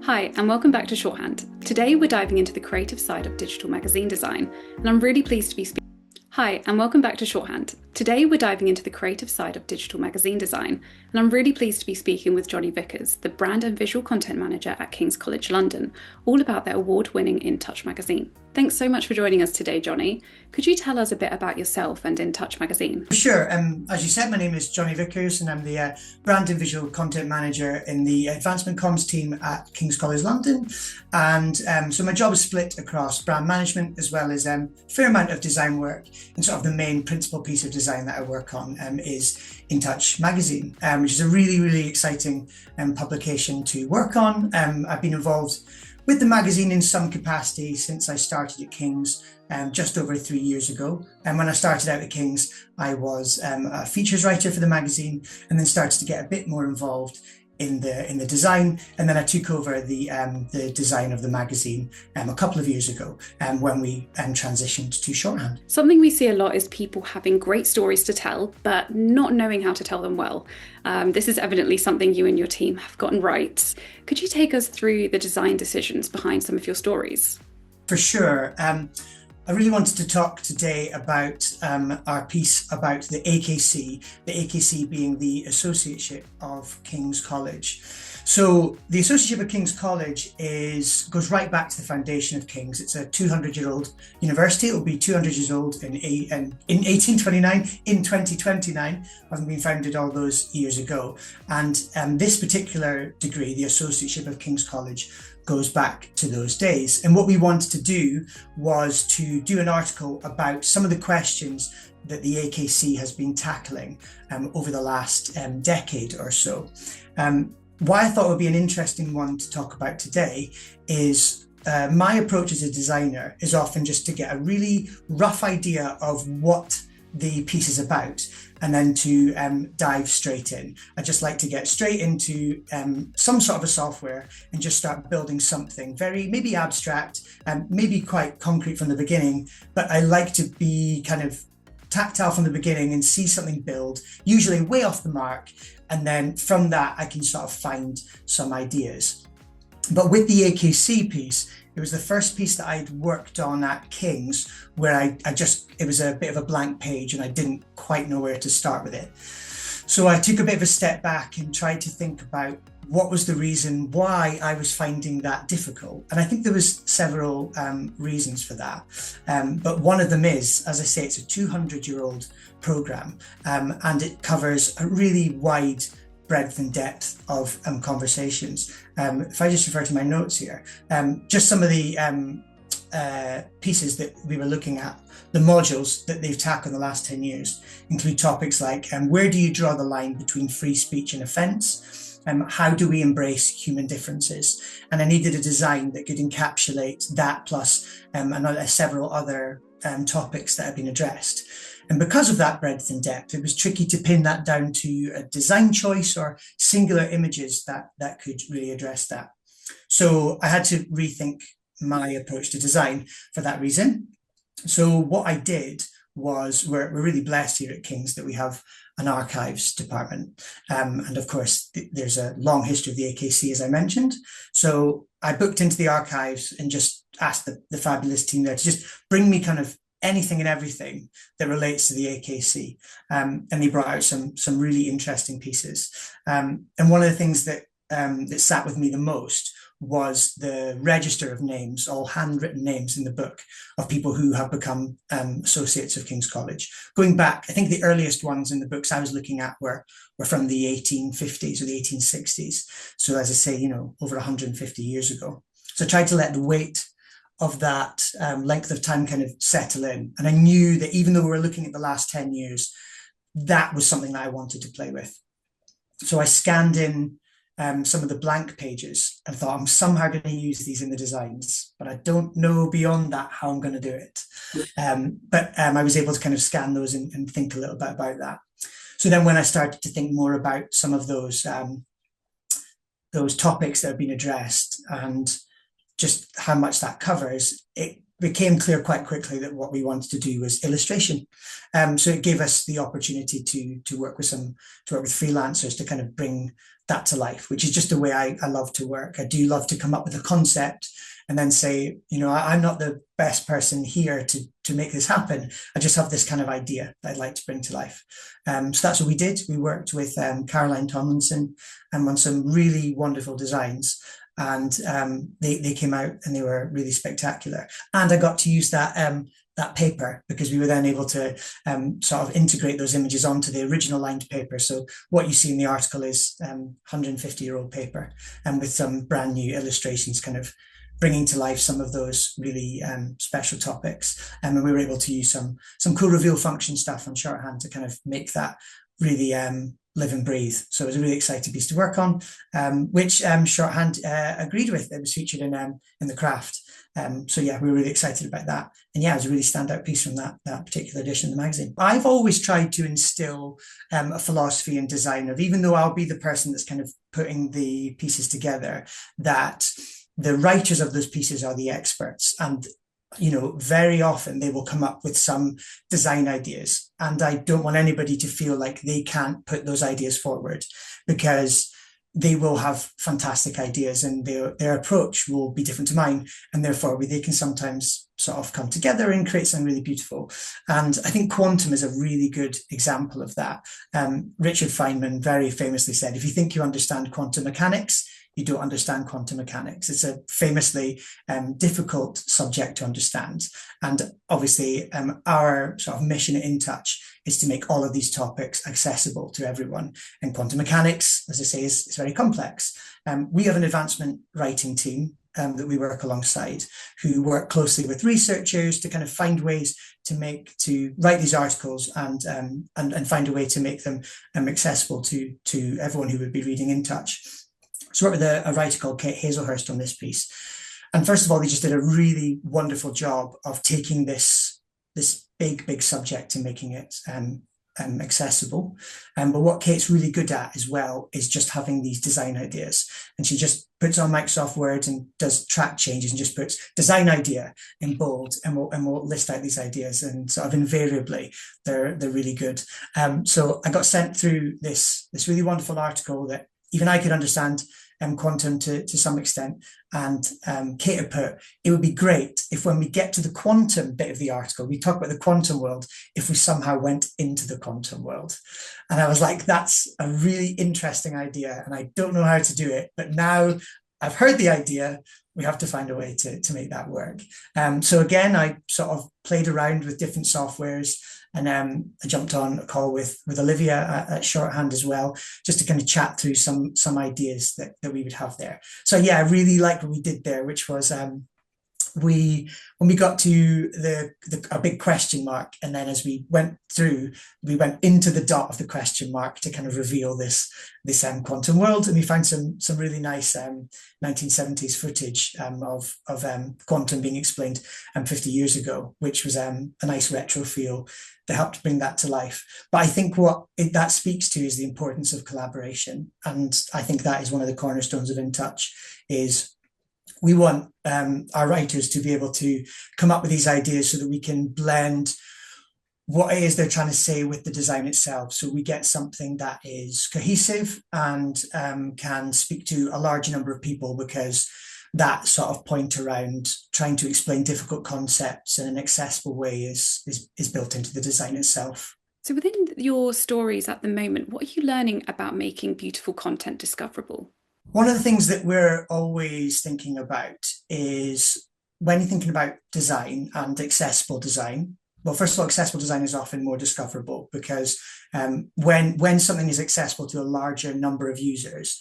Hi, and welcome back to Shorthand. Today we're diving into the creative side of digital magazine design, and I'm really pleased to be speaking. Hi, and welcome back to Shorthand. Today we're diving into the creative side of digital magazine design, and I'm really pleased to be speaking with Jonny Vickers, the brand and visual content manager at King's College London, all about their award-winning InTouch magazine. Thanks so much for joining us today, Jonny. Could you tell us a bit about yourself and InTouch magazine? Sure. As you said, my name is Jonny Vickers, and I'm the brand and visual content manager in the advancement comms team at King's College London. And so my job is split across brand management as well as a fair amount of design work. And sort of the main principal piece of design that I work on is InTouch magazine, which is a really, really exciting publication to work on. I've been involved with the magazine in some capacity since I started at King's just over 3 years ago. And when I started out at King's, I was a features writer for the magazine, and then started to get a bit more involved in the design. And then I took over the design of the magazine a couple of years ago when we transitioned to Shorthand. Something we see a lot is people having great stories to tell, but not knowing how to tell them well. This is evidently something you and your team have gotten right. Could you take us through the design decisions behind some of your stories? For sure. I really wanted to talk today about our piece about the AKC being the Associateship of King's College. So the Associateship of King's College goes right back to the foundation of King's. It's a 200-year-old university. It will be 200 years old in 1829, in 2029, having been founded all those years ago. And this particular degree, the Associateship of King's College, goes back to those days. And what we wanted to do was to do an article about some of the questions that the AKC has been tackling over the last decade or so. Why I thought it would be an interesting one to talk about today is my approach as a designer is often just to get a really rough idea of what the piece is about, and then to dive straight in. I just like to get straight into some sort of a software and just start building something very maybe abstract and maybe quite concrete from the beginning, but I like to be kind of tactile from the beginning and see something build, usually way off the mark, and then from that I can sort of find some ideas. But with the AKC piece, it was the first piece that I'd worked on at King's where it was a bit of a blank page and I didn't quite know where to start with it. So I took a bit of a step back and tried to think about what was the reason why I was finding that difficult. And I think there was several reasons for that. But one of them is, as I say, it's a 200-year-old program and it covers a really wide breadth and depth of conversations. If I just refer to my notes here, just some of the pieces that we were looking at, the modules that they've tackled in the last 10 years include topics like where do you draw the line between free speech and offence? How do we embrace human differences? And I needed a design that could encapsulate that plus several other topics that have been addressed. And because of that breadth and depth, it was tricky to pin that down to a design choice or singular images that could really address that. So I had to rethink my approach to design for that reason. So what I did was, we're really blessed here at King's that we have an archives department. And of course, there's a long history of the AKC, as I mentioned. So I booked into the archives and just asked the fabulous team there to just bring me kind of anything and everything that relates to the AKC. And they brought out some really interesting pieces. And one of the things that sat with me the most was the register of names, all handwritten names in the book of people who have become associates of King's College. Going back, I think the earliest ones in the books I was looking at were from the 1850s or the 1860s. So as I say, over 150 years ago. So I tried to let the weight of that length of time kind of settle in. And I knew that even though we were looking at the last 10 years, that was something that I wanted to play with. So I scanned in some of the blank pages and thought, I'm somehow going to use these in the designs, but I don't know beyond that how I'm going to do it. But I was able to kind of scan those and think a little bit about that. So then when I started to think more about some of those topics that have been addressed and just how much that covers, it became clear quite quickly that what we wanted to do was illustration. So it gave us the opportunity to work with freelancers to kind of bring that to life, which is just the way I love to work. I do love to come up with a concept and then say, I'm not the best person here to make this happen. I just have this kind of idea that I'd like to bring to life. So that's what we did. We worked with Caroline Tomlinson on some really wonderful designs. And they came out and they were really spectacular. And I got to use that paper because we were then able to sort of integrate those images onto the original lined paper. So what you see in the article is 150-year-old paper and with some brand new illustrations kind of bringing to life some of those really special topics. And we were able to use some cool reveal function stuff on Shorthand to kind of make that really live and breathe. So it was a really exciting piece to work on, which Shorthand agreed with. It was featured in the craft. So yeah, we were really excited about that. And yeah, it was a really standout piece from that particular edition of the magazine. I've always tried to instill a philosophy in design of, even though I'll be the person that's kind of putting the pieces together, that the writers of those pieces are the experts. And very often they will come up with some design ideas. And I don't want anybody to feel like they can't put those ideas forward, because they will have fantastic ideas and their approach will be different to mine. And therefore they can sometimes sort of come together and create something really beautiful. And I think quantum is a really good example of that. Richard Feynman very famously said, if you think you understand quantum mechanics, you don't understand quantum mechanics. It's a famously difficult subject to understand. And obviously our sort of mission at InTouch is to make all of these topics accessible to everyone. And quantum mechanics, as I say, is very complex. We have an advancement writing team that we work alongside, who work closely with researchers to kind of find ways to write these articles and find a way to make them accessible to everyone who would be reading InTouch. So I worked with a writer called Kate Hazelhurst on this piece. And first of all, they just did a really wonderful job of taking this big subject and making it accessible. But what Kate's really good at as well is just having these design ideas. And she just puts on Microsoft Word and does track changes and just puts design idea in bold, and we'll list out these ideas, and sort of invariably they're really good. So I got sent through this really wonderful article that even I could understand quantum to some extent. And Kate had put, it would be great if when we get to the quantum bit of the article, we talk about the quantum world, if we somehow went into the quantum world. And I was like, that's a really interesting idea. And I don't know how to do it, but now I've heard the idea, we have to find a way to make that work. So again, I sort of played around with different softwares. And I jumped on a call with Olivia at Shorthand as well, just to kind of chat through some ideas that we would have there. So yeah, I really liked what we did there, which was when we got to a big question mark, and then as we went through, we went into the dot of the question mark to kind of reveal this quantum world, and we found some really nice 1970s footage of quantum being explained 50 years ago, which was a nice retro feel that helped bring that to life. But I think what that speaks to is the importance of collaboration, and I think that is one of the cornerstones of InTouch. Is we want our writers to be able to come up with these ideas so that we can blend what it is they're trying to say with the design itself. So we get something that is cohesive and can speak to a large number of people, because that sort of point around trying to explain difficult concepts in an accessible way is built into the design itself. So within your stories at the moment, what are you learning about making beautiful content discoverable? One of the things that we're always thinking about is, when you're thinking about design and accessible design, well, first of all, accessible design is often more discoverable, because when something is accessible to a larger number of users,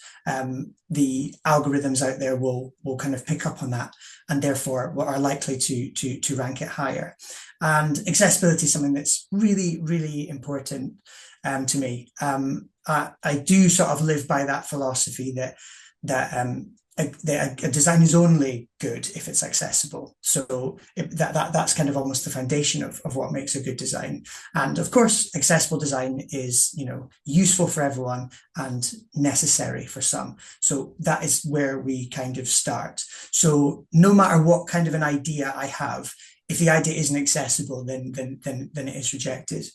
the algorithms out there will kind of pick up on that, and therefore are likely to rank it higher. And accessibility is something that's really, really important to me. I do sort of live by that philosophy that a design is only good if it's accessible. So that's kind of almost the foundation of what makes a good design. And of course, accessible design is, useful for everyone and necessary for some. So that is where we kind of start. So no matter what kind of an idea I have, if the idea isn't accessible, then it is rejected.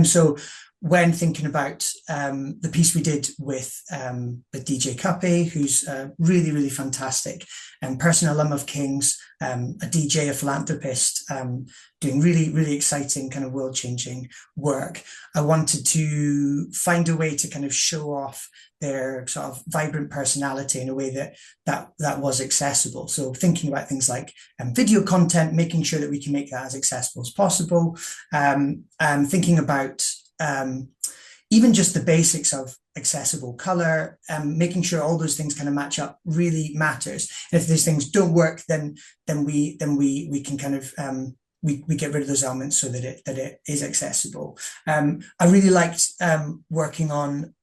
So when thinking about the piece we did with DJ Cuppy, who's really, really fantastic, personal alum of King's, a DJ, a philanthropist, doing really, really exciting kind of world-changing work. I wanted to find a way to kind of show off their sort of vibrant personality in a way that was accessible. So thinking about things like video content, making sure that we can make that as accessible as possible, thinking about even just the basics of accessible color, making sure all those things kind of match up really matters. And if these things don't work, then we can kind of we get rid of those elements so that it is accessible. I really liked working on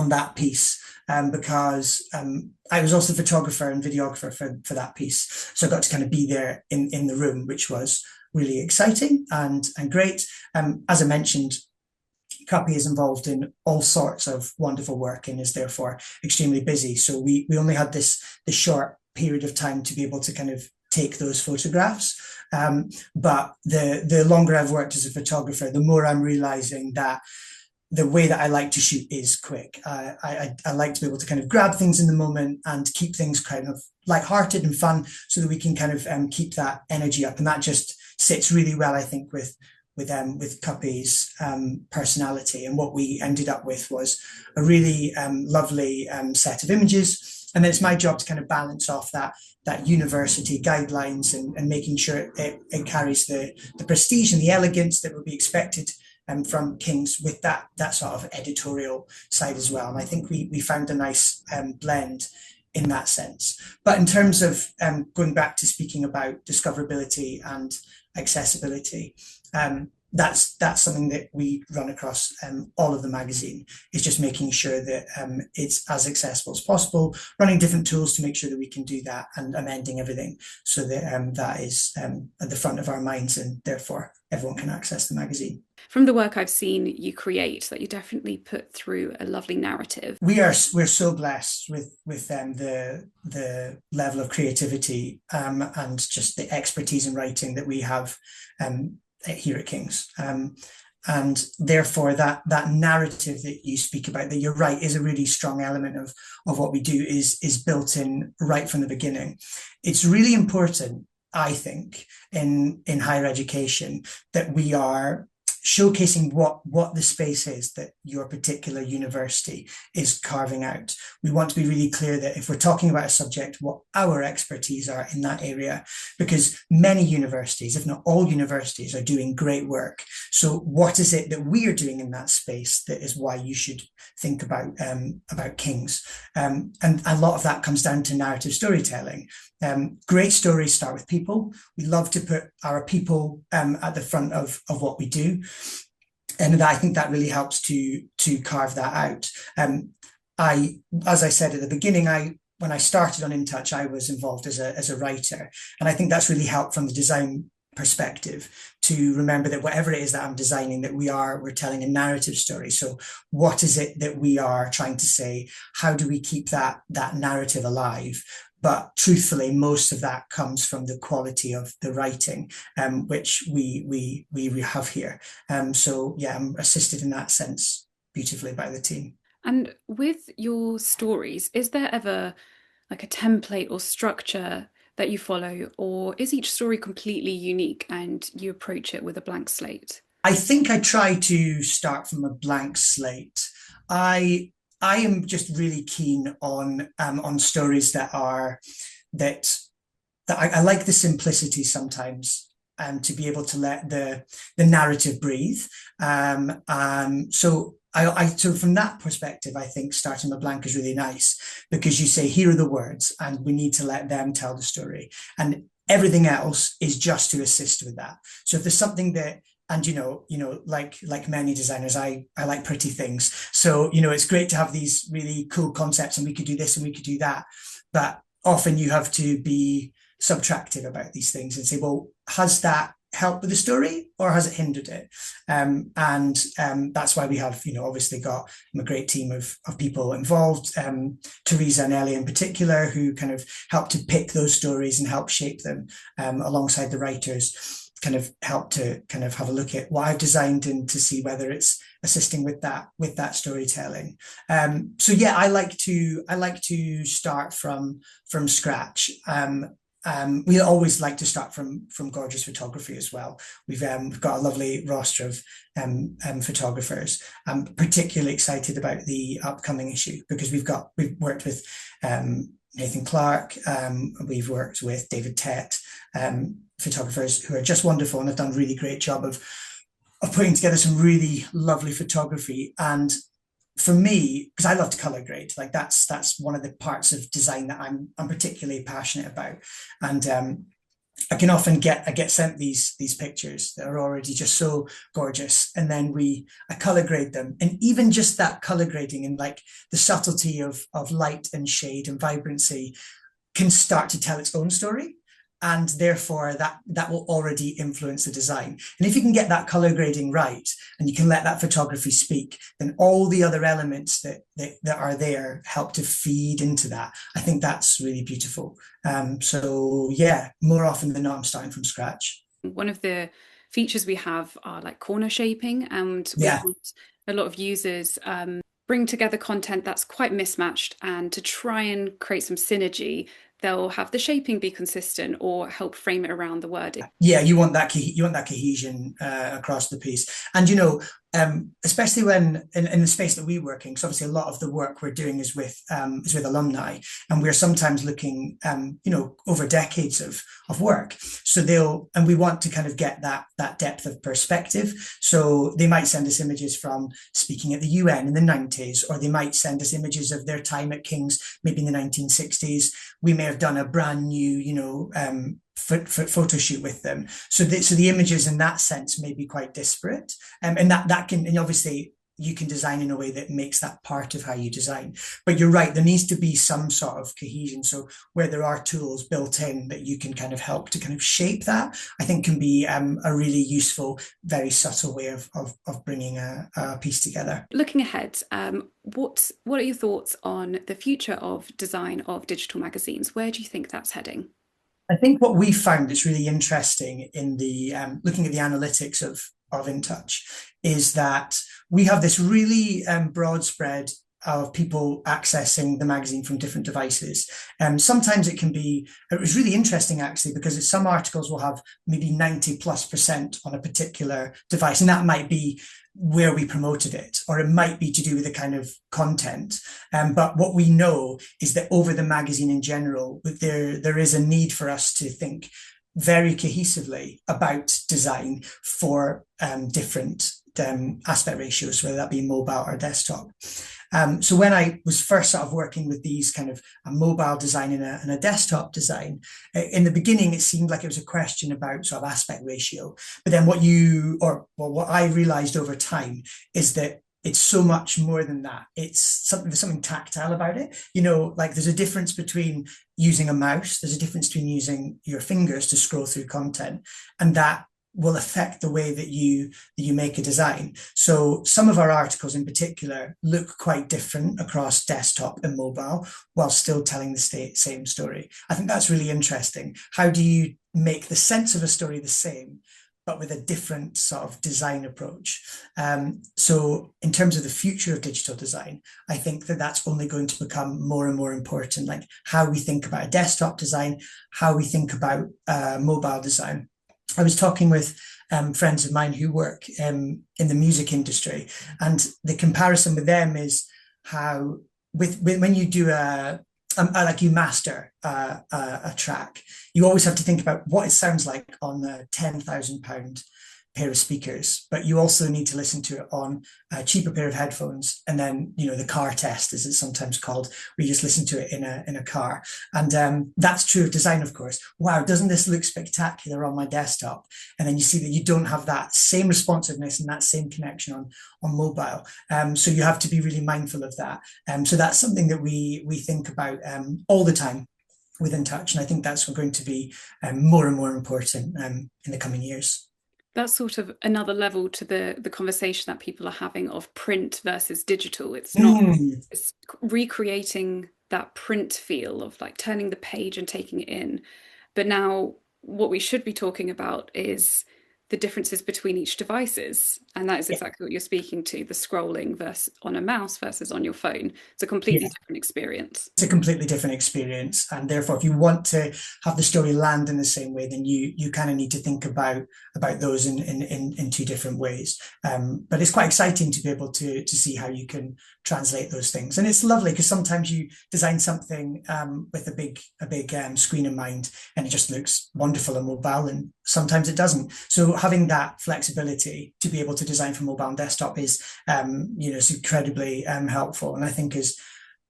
that piece because I was also photographer and videographer for that piece, so I got to kind of be there in the room, which was really exciting and great. As I mentioned, Cuppy is involved in all sorts of wonderful work and is therefore extremely busy. So we only had this short period of time to be able to kind of take those photographs. But the longer I've worked as a photographer, the more I'm realizing that the way that I like to shoot is quick. I like to be able to kind of grab things in the moment and keep things kind of lighthearted and fun so that we can kind of keep that energy up. And that just sits really well, I think, with Cuppy's personality. And what we ended up with was a really lovely set of images. And then it's my job to kind of balance off that university guidelines and making sure it carries the prestige and the elegance that would be expected from King's with that sort of editorial side as well. And I think we found a nice blend in that sense. But in terms of going back to speaking about discoverability and accessibility, that's something that we run across all of the magazine, is just making sure that it's as accessible as possible, running different tools to make sure that we can do that, and amending everything so that that is at the front of our minds, and therefore everyone can access the magazine. From the work I've seen you create, that you definitely put through a lovely narrative. We're so blessed with the level of creativity and just the expertise in writing that we have here at King's. And therefore that narrative that you speak about, that you're right, is a really strong element of what we do, is built in right from the beginning. It's really important, I think, in higher education, that we are showcasing what the space is that your particular university is carving out. We want to be really clear that if we're talking about a subject, what our expertise are in that area, because many universities, if not all universities, are doing great work. So what is it that we are doing in that space that is why you should think about King's? And a lot of that comes down to narrative storytelling. Great stories start with people. We love to put our people at the front of what we do. And I think that really helps to carve that out. As I said at the beginning, when I started on InTouch, I was involved as a writer. And I think that's really helped from the design perspective to remember that whatever it is that I'm designing, that we're telling a narrative story. So what is it that we are trying to say? How do we keep that narrative alive? But truthfully, most of that comes from the quality of the writing, which we have here. So yeah, I'm assisted in that sense beautifully by the team. And with your stories, is there ever like a template or structure that you follow, or is each story completely unique and you approach it with a blank slate? I think I try to start from a blank slate. I am just really keen on stories that I like the simplicity sometimes, to be able to let the narrative breathe. So from that perspective, I think starting a blank is really nice, because you say, here are the words, and we need to let them tell the story, and everything else is just to assist with that. So if there's something that And like many designers, I like pretty things. So it's great to have these really cool concepts, and we could do this and we could do that. But often you have to be subtractive about these things and say, well, has that helped with the story or has it hindered it? And that's why we have, obviously got a great team of people involved, Teresa and Ellie in particular, who kind of help to pick those stories and help shape them, alongside the writers, kind of help to kind of have a look at what I've designed and to see whether it's assisting with that storytelling. So yeah, I like to start from scratch. We always like to start from gorgeous photography as well. We've got a lovely roster of photographers. I'm particularly excited about the upcoming issue because we've worked with Nathan Clark, we've worked with David Tett, photographers who are just wonderful and have done a really great job of putting together some really lovely photography. And for me, because I love to color grade, like that's one of the parts of design that I'm particularly passionate about. And I can often get sent these pictures that are already just so gorgeous, and then I color grade them, and even just that color grading and like the subtlety of light and shade and vibrancy can start to tell its own story. And therefore that will already influence the design. And if you can get that color grading right and you can let that photography speak, then all the other elements that are there help to feed into that. I think that's really beautiful. So yeah, more often than not, I'm starting from scratch. One of the features we have are like corner shaping, and we want a lot of users bring together content that's quite mismatched, and to try and create some synergy, they'll have the shaping be consistent or help frame it around the wording. Yeah, you want that cohesion across the piece. And especially when in the space that we work in, because obviously a lot of the work we're doing is with alumni, and we're sometimes looking over decades of work. So we want to kind of get that depth of perspective. So they might send us images from speaking at the UN in the 90s, or they might send us images of their time at King's maybe in the 1960s. We may have done a brand new photo shoot with them. So the images in that sense may be quite disparate, and that can, and obviously you can design in a way that makes that part of how you design. But you're right, there needs to be some sort of cohesion. So where there are tools built in that you can kind of help to kind of shape that, I think can be a really useful, very subtle way of bringing a piece together. Looking ahead, what are your thoughts on the future of design of digital magazines? Where do you think that's heading? I think what we found that's really interesting in the looking at the analytics of InTouch is that we have this really broad spread of people accessing the magazine from different devices. Sometimes it was really interesting actually, because some articles will have maybe 90+% on a particular device, and that might be where we promoted it, or it might be to do with the kind of content. But what we know is that over the magazine in general, there is a need for us to think very cohesively about design for different aspect ratios, whether that be mobile or desktop. So when I was first sort of working with these kind of a mobile design and a desktop design, in the beginning, it seemed like it was a question about sort of aspect ratio. But then what I realized over time is that it's so much more than that. There's something tactile about it. Like there's a difference between using a mouse, there's a difference between using your fingers to scroll through content, and that will affect the way that you make a design. So some of our articles in particular look quite different across desktop and mobile while still telling the same story. I think that's really interesting. How do you make the sense of a story the same, but with a different sort of design approach? So in terms of the future of digital design, I think that that's only going to become more and more important, like how we think about a desktop design, how we think about mobile design. I was talking with friends of mine who work in the music industry, and the comparison with them is how when you do like you master a track, you always have to think about what it sounds like on a £10,000 pair of speakers, but you also need to listen to it on a cheaper pair of headphones. And then, the car test, as it's sometimes called, where you just listen to it in a car. And that's true of design, of course. Wow, doesn't this look spectacular on my desktop? And then you see that you don't have that same responsiveness and that same connection on mobile. So you have to be really mindful of that. So that's something that we think about all the time with InTouch. And I think that's going to be more and more important in the coming years. That's sort of another level to the conversation that people are having of print versus digital. It's not it's recreating that print feel of like turning the page and taking it in. But now what we should be talking about is the differences between each devices. And that is exactly what you're speaking to, the scrolling versus on a mouse versus on your phone. It's a completely different experience. It's a completely different experience. And therefore, if you want to have the story land in the same way, then you kind of need to think about those in two different ways. But it's quite exciting to be able to see how you can translate those things. And it's lovely because sometimes you design something with a big screen in mind and it just looks wonderful on mobile, and sometimes it doesn't. So having that flexibility to be able to design for mobile and desktop is is incredibly helpful, and I think is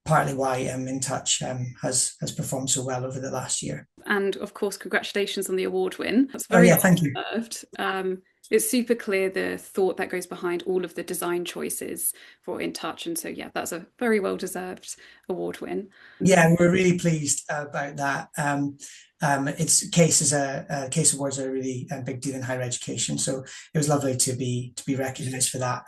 partly why InTouch has performed so well over the last year. And of course, congratulations on the award win. That's very thank you. deserved. It's super clear the thought that goes behind all of the design choices for InTouch, and so that's a very well deserved award win. Yeah, we're really pleased about that. It's Case awards are a really big deal in higher education, so it was lovely to be recognised for that.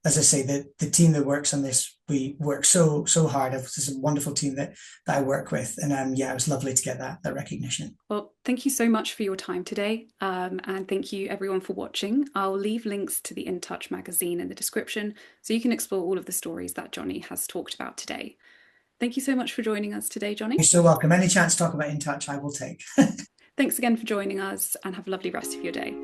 As I say, the team that works on this, we work so hard. It's a wonderful team that I work with, and it was lovely to get that recognition. Well, thank you so much for your time today, and thank you everyone for watching. I'll leave links to the InTouch magazine in the description so you can explore all of the stories that Jonny has talked about today. Thank you so much for joining us today, Jonny. You're so welcome. Any chance to talk about InTouch, I will take. Thanks again for joining us, and have a lovely rest of your day.